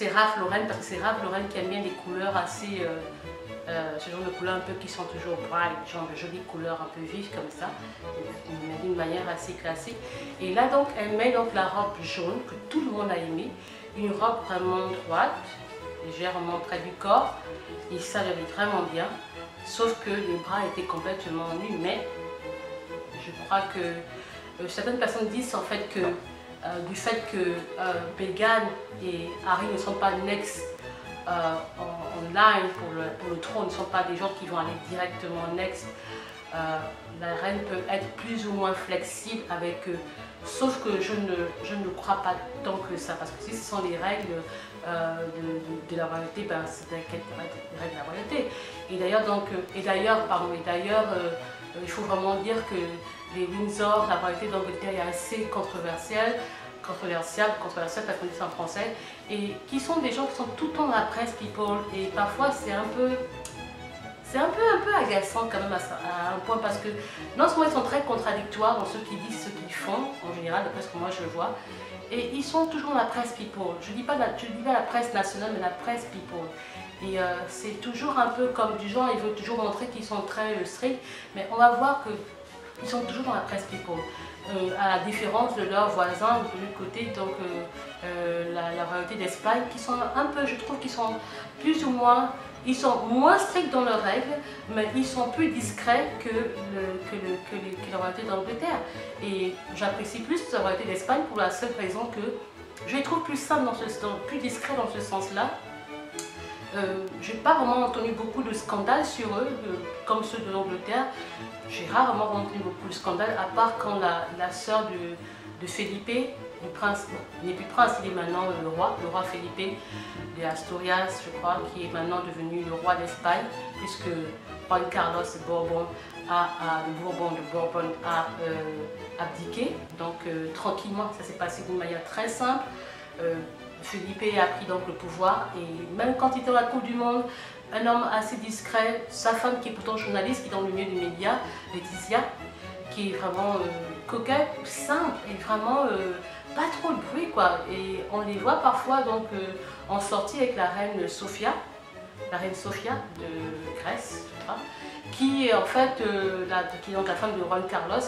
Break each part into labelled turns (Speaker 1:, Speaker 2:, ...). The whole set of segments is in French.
Speaker 1: C'est Ralph Lauren, parce que c'est Ralph Lauren qui aime bien des couleurs assez... ce genre de couleurs un peu qui sont toujours bright, genre de jolies couleurs un peu vives comme ça, d'une manière assez classique. Et là donc elle met donc la robe jaune que tout le monde a aimé, une robe vraiment droite, légèrement près du corps, et ça allait vraiment bien, sauf que les bras étaient complètement nus, mais je crois que certaines personnes disent en fait que du fait que Meghan et Harry ne sont pas next en line pour le trône, ne sont pas des gens qui vont aller directement next, la reine peut être plus ou moins flexible avec eux. Sauf que je ne crois pas tant que ça, parce que si ce sont les règles de la royauté, ben c'est des règles de la royauté. Et d'ailleurs, il faut vraiment dire que les Windsor, la royauté d'Angleterre est assez controversielle parce qu'on dit ça en français, et qui sont des gens qui sont tout le temps dans la presse people, et parfois c'est un peu agaçant quand même à un point, parce que non seulement ils sont très contradictoires dans ce qu'ils disent, ce qu'ils font, en général, d'après ce que moi je vois, et ils sont toujours dans la presse people. Je dis pas la presse nationale, mais la presse people. Et c'est toujours un peu comme du genre, ils veulent toujours montrer qu'ils sont très stricts, mais on va voir qu'ils sont toujours dans la presse people. À la différence de leurs voisins de l'autre côté, donc la royauté d'Espagne, qui sont un peu, je trouve qu'ils sont plus ou moins, ils sont moins stricts dans leurs règles, mais ils sont plus discrets que la royauté d'Angleterre. Et j'apprécie plus la royauté d'Espagne pour la seule raison que je les trouve plus simples, plus discrets dans ce sens-là. J'ai pas vraiment entendu beaucoup de scandales sur eux, comme ceux de l'Angleterre. J'ai rarement entendu beaucoup de scandales, à part quand la sœur de Felipe, du prince, il n'est plus prince, il est maintenant le roi Felipe de Asturias, je crois, qui est maintenant devenu le roi d'Espagne, puisque Juan Carlos de Bourbon a abdiqué. Donc tranquillement, ça s'est passé d'une manière très simple. Felipe a pris donc le pouvoir, et même quand il était dans la Coupe du Monde, un homme assez discret, sa femme qui est pourtant journaliste, qui est dans le milieu des médias, Laetitia, qui est vraiment coquette, simple et vraiment pas trop de bruit quoi. Et on les voit parfois donc en sortie avec la reine Sofia de Grèce, qui est en fait qui est donc la femme de Juan Carlos.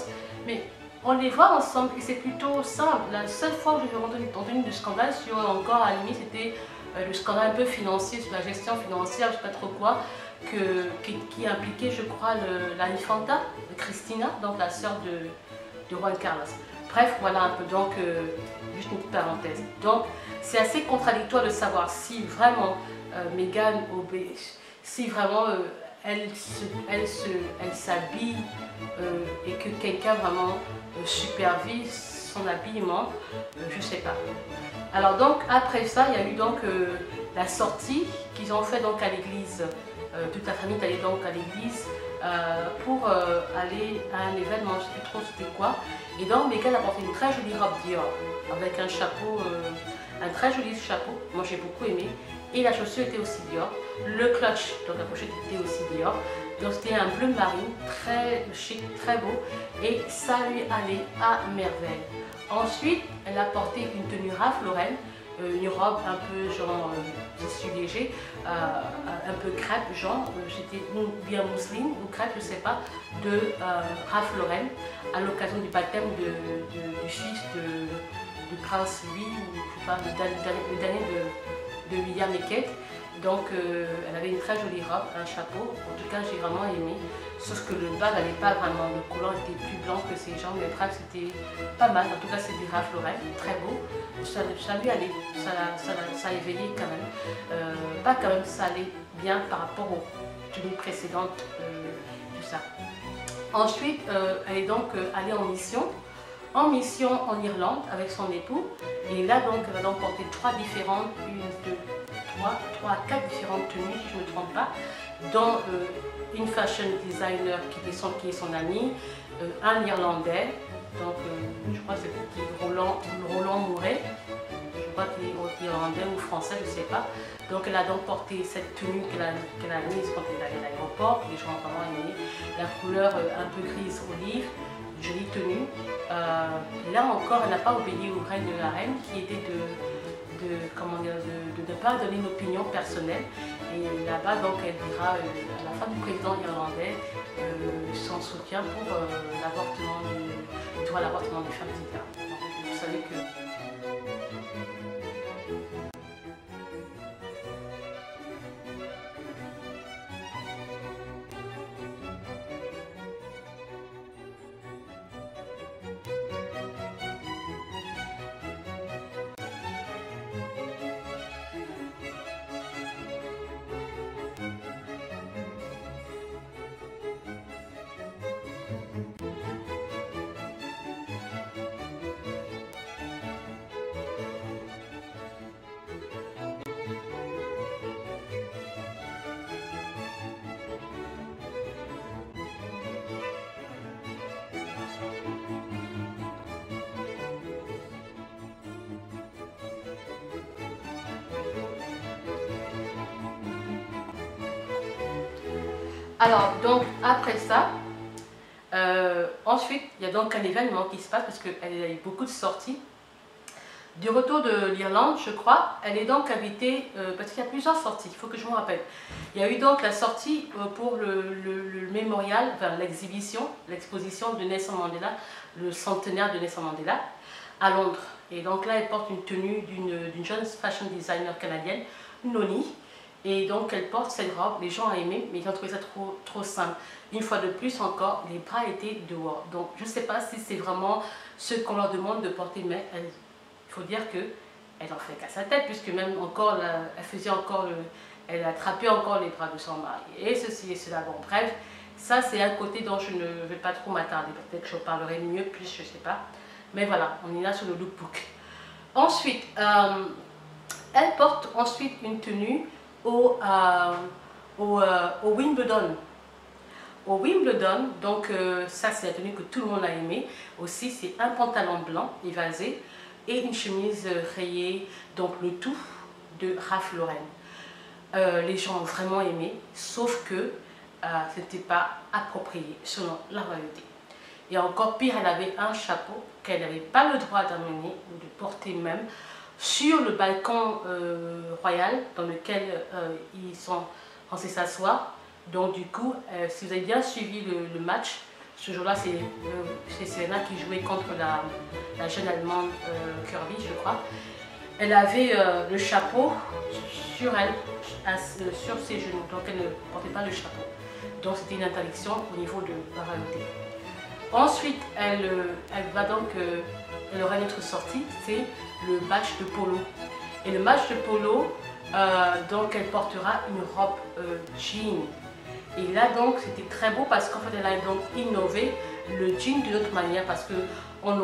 Speaker 1: Mais on les voit ensemble et c'est plutôt simple. La seule fois où j'ai entendu du scandale sur encore à la limite, c'était le scandale un peu financier, sur la gestion financière, je ne sais pas trop quoi, qui impliquait, je crois, la Infanta, Cristina, donc la sœur de Juan Carlos. Bref, voilà un peu, donc, juste une petite parenthèse. Donc, c'est assez contradictoire de savoir si vraiment Meghan obéit, si vraiment elle s'habille et que quelqu'un vraiment supervise son habillement, je ne sais pas. Alors donc après ça, il y a eu donc la sortie qu'ils ont fait donc à l'église. Toute la famille est allée donc à l'église pour aller à un événement, je ne sais plus trop c'était quoi. Et donc Meghan a porté une très jolie robe Dior avec un chapeau, un très joli chapeau, moi j'ai beaucoup aimé. Et la chaussure était aussi Dior, le clutch, donc la pochette était aussi Dior. Donc c'était un bleu marine, très chic, très beau, et ça lui allait à merveille. Ensuite, elle a porté une tenue Ralph Lauren, une robe un peu genre tissu léger, un peu crêpe, genre, j'étais bien mousseline ou crêpe, je sais pas, de Ralph Lauren, à l'occasion du baptême du fils du prince Louis, ou je sais pas, le dernier de William et Kate. Donc elle avait une très jolie robe, un chapeau, en tout cas j'ai vraiment aimé, sauf que le bas n'allait pas vraiment, le collant était plus blanc que ses jambes, mais bref c'était pas mal, en tout cas c'est du Ralph Lauren, très beau, ça lui allait, ça a éveillé quand même, pas quand même, ça allait bien par rapport aux tenues précédentes, tout ça. Ensuite elle est donc allée en mission en Irlande avec son époux, et là donc elle va donc porter trois à quatre différentes tenues si je ne me trompe pas, dont une fashion designer qui est son ami, un Irlandais, donc je crois que c'est Roland Mouret, je crois qu'il est irlandais ou français, je ne sais pas. Donc elle a donc porté cette tenue qu'elle a mise quand elle est allée à l'aéroport, que les gens ont vraiment aimé, la couleur un peu grise olive, jolie tenue. Là encore, elle n'a pas obéi aux règles de la reine qui était de comment dire, de ne pas donner une opinion personnelle. Et là-bas, donc, elle dira à la femme du président irlandais son soutien pour l'avortement, le droit à l'avortement des femmes, etc. Donc, vous savez que... Alors, donc, après ça, ensuite, il y a donc un événement qui se passe parce qu'elle a eu beaucoup de sorties. Du retour de l'Irlande, je crois, elle est donc invitée, parce qu'il y a plusieurs sorties, il faut que je me rappelle. Il y a eu donc la sortie pour le mémorial, enfin l'exposition de Nelson Mandela, le centenaire de Nelson Mandela, à Londres. Et donc là, elle porte une tenue d'une jeune fashion designer canadienne, Noni. Et donc elle porte cette robe, les gens ont aimé, mais ils ont trouvé ça trop simple. Une fois de plus encore, les bras étaient dehors. Donc je ne sais pas si c'est vraiment ce qu'on leur demande de porter, mais il faut dire qu'elle en fait qu'à sa tête, puisque même encore, elle attrapait encore les bras de son mari. Et ceci et cela, bon bref, ça c'est un côté dont je ne vais pas trop m'attarder. Peut-être que je parlerai mieux, plus je ne sais pas. Mais voilà, on est là sur le lookbook. Ensuite, elle porte ensuite une tenue au Wimbledon. Au Wimbledon, donc ça c'est la tenue que tout le monde a aimé. Aussi c'est un pantalon blanc évasé et une chemise rayée, donc le tout de Ralph Lauren. Les gens ont vraiment aimé, sauf que ce n'était pas approprié selon la royauté. Et encore pire, elle avait un chapeau qu'elle n'avait pas le droit d'amener ou de porter même sur le balcon royal dans lequel ils sont censés s'asseoir. Donc du coup, si vous avez bien suivi le match, ce jour-là c'est Serena qui jouait contre la jeune Allemande Kirby, je crois. Elle avait le chapeau sur elle, sur ses genoux, donc elle ne portait pas le chapeau. Donc c'était une interdiction au niveau de la royauté. Ensuite, elle aura une autre sortie, c'est le match de polo. Et le match de polo, donc elle portera une robe jean. Et là donc c'était très beau parce qu'en fait elle a donc innové le jean d'une autre manière parce qu'on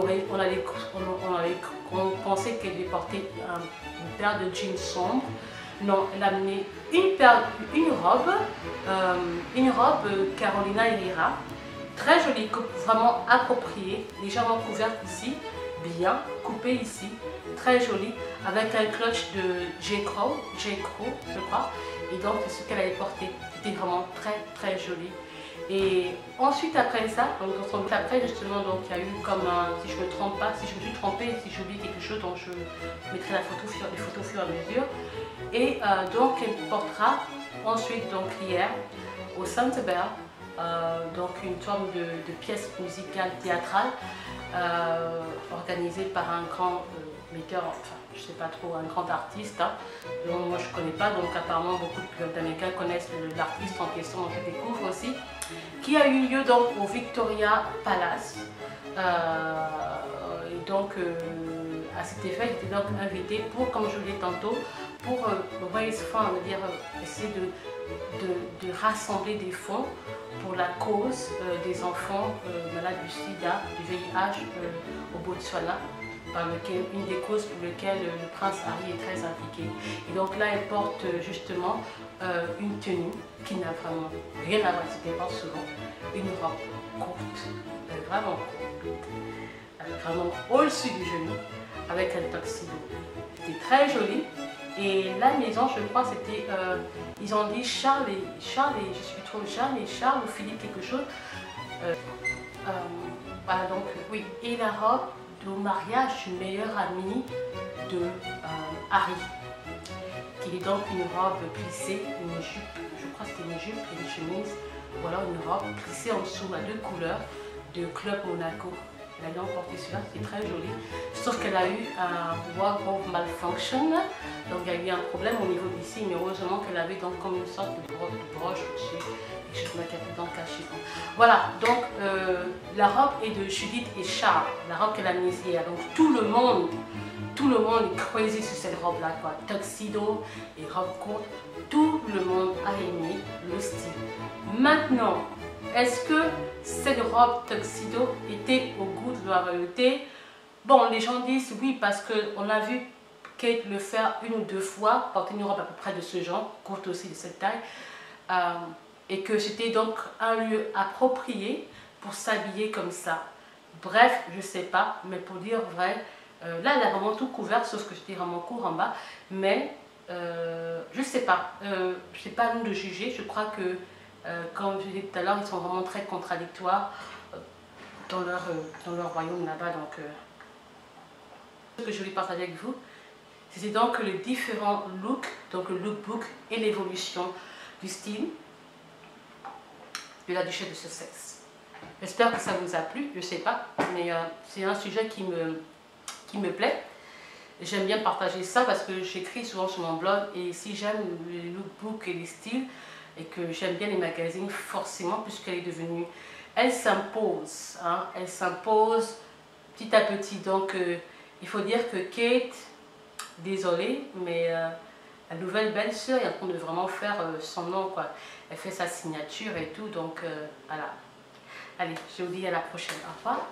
Speaker 1: pensait qu'elle devait porter une paire de jeans sombres. Non, elle a amené une robe Carolina Herrera, très jolie, vraiment appropriée, légèrement couverte ici, bien coupée ici, très jolie, avec un clutch de J. Crew, je crois. Et donc c'est ce qu'elle avait porté. C'était vraiment très joli. Et ensuite après ça, donc après justement, donc il y a eu comme un, si je ne me trompe pas, si je me suis trompée, si j'oublie quelque chose, donc je mettrai les photos au fur et à mesure. Et donc elle portera ensuite donc hier au Centerville, donc une forme de pièce musicale théâtrale organisée par un grand metteur, enfin je sais pas trop, un grand artiste, hein, dont moi je connais pas, donc apparemment beaucoup d'Américains connaissent l'artiste en question, je découvre aussi, qui a eu lieu donc au Victoria Palace. Et donc à cet effet, j'étais donc invitée pour, comme je vous l'ai dit tantôt, pour raise fund, dire essayer de rassembler des fonds pour la cause des enfants malades du sida, du VIH au Botswana, une des causes pour lesquelles le prince Harry est très impliqué. Et donc là, elle porte justement une tenue qui n'a vraiment rien à voir, c'était pas souvent, une robe courte, vraiment courte, vraiment au-dessus du genou, avec un tuxedo. C'était très joli. Et la maison, je crois, c'était, ils ont dit Charles et je suis trop Charles ou Philippe quelque chose. Voilà, donc oui, et la robe au mariage d'une meilleure amie de Harry, qui est donc une robe plissée, une jupe, je crois que c'était une jupe et une chemise, ou alors une robe plissée en dessous à 2 couleurs de Club Monaco. Elle a donc porté cela, c'est très joli, sauf qu'elle a eu un wardrobe malfunction, donc il y a eu un problème au niveau d'ici, mais heureusement qu'elle avait donc comme une sorte de broche au-dessus, et je me capte donc caché. Voilà, donc la robe est de Judith et Charles, la robe qu'elle a mise hier, donc tout le monde est crazy sur cette robe-là, quoi. Tuxedo et robe courte, tout le monde a aimé le style. Maintenant, est-ce que cette robe tuxedo était au goût de la royauté? Bon, les gens disent oui parce qu'on a vu Kate le faire 1 ou 2 fois, porter une robe à peu près de ce genre, courte aussi de cette taille, et que c'était donc un lieu approprié pour s'habiller comme ça. Bref, je sais pas, mais pour dire vrai, là elle a vraiment tout couvert, sauf que j'étais vraiment court en bas, mais je sais pas, c'est pas à nous de juger. Je crois que comme je disais tout à l'heure, ils sont vraiment très contradictoires dans leur royaume là-bas. Donc, ce que je voulais partager avec vous, c'était donc les différents looks, donc le lookbook et l'évolution du style de la duchesse de Sussex. J'espère que ça vous a plu, je sais pas, mais c'est un sujet qui me plaît. J'aime bien partager ça parce que j'écris souvent sur mon blog, et si j'aime les lookbooks et les styles, et que j'aime bien les magazines, forcément, puisqu'elle est devenue, elle s'impose, hein, elle s'impose petit à petit. Donc il faut dire que Kate, désolée, mais la nouvelle belle-sœur est en train de vraiment faire son nom, quoi. Elle fait sa signature et tout, donc voilà. Allez, je vous dis à la prochaine, au revoir.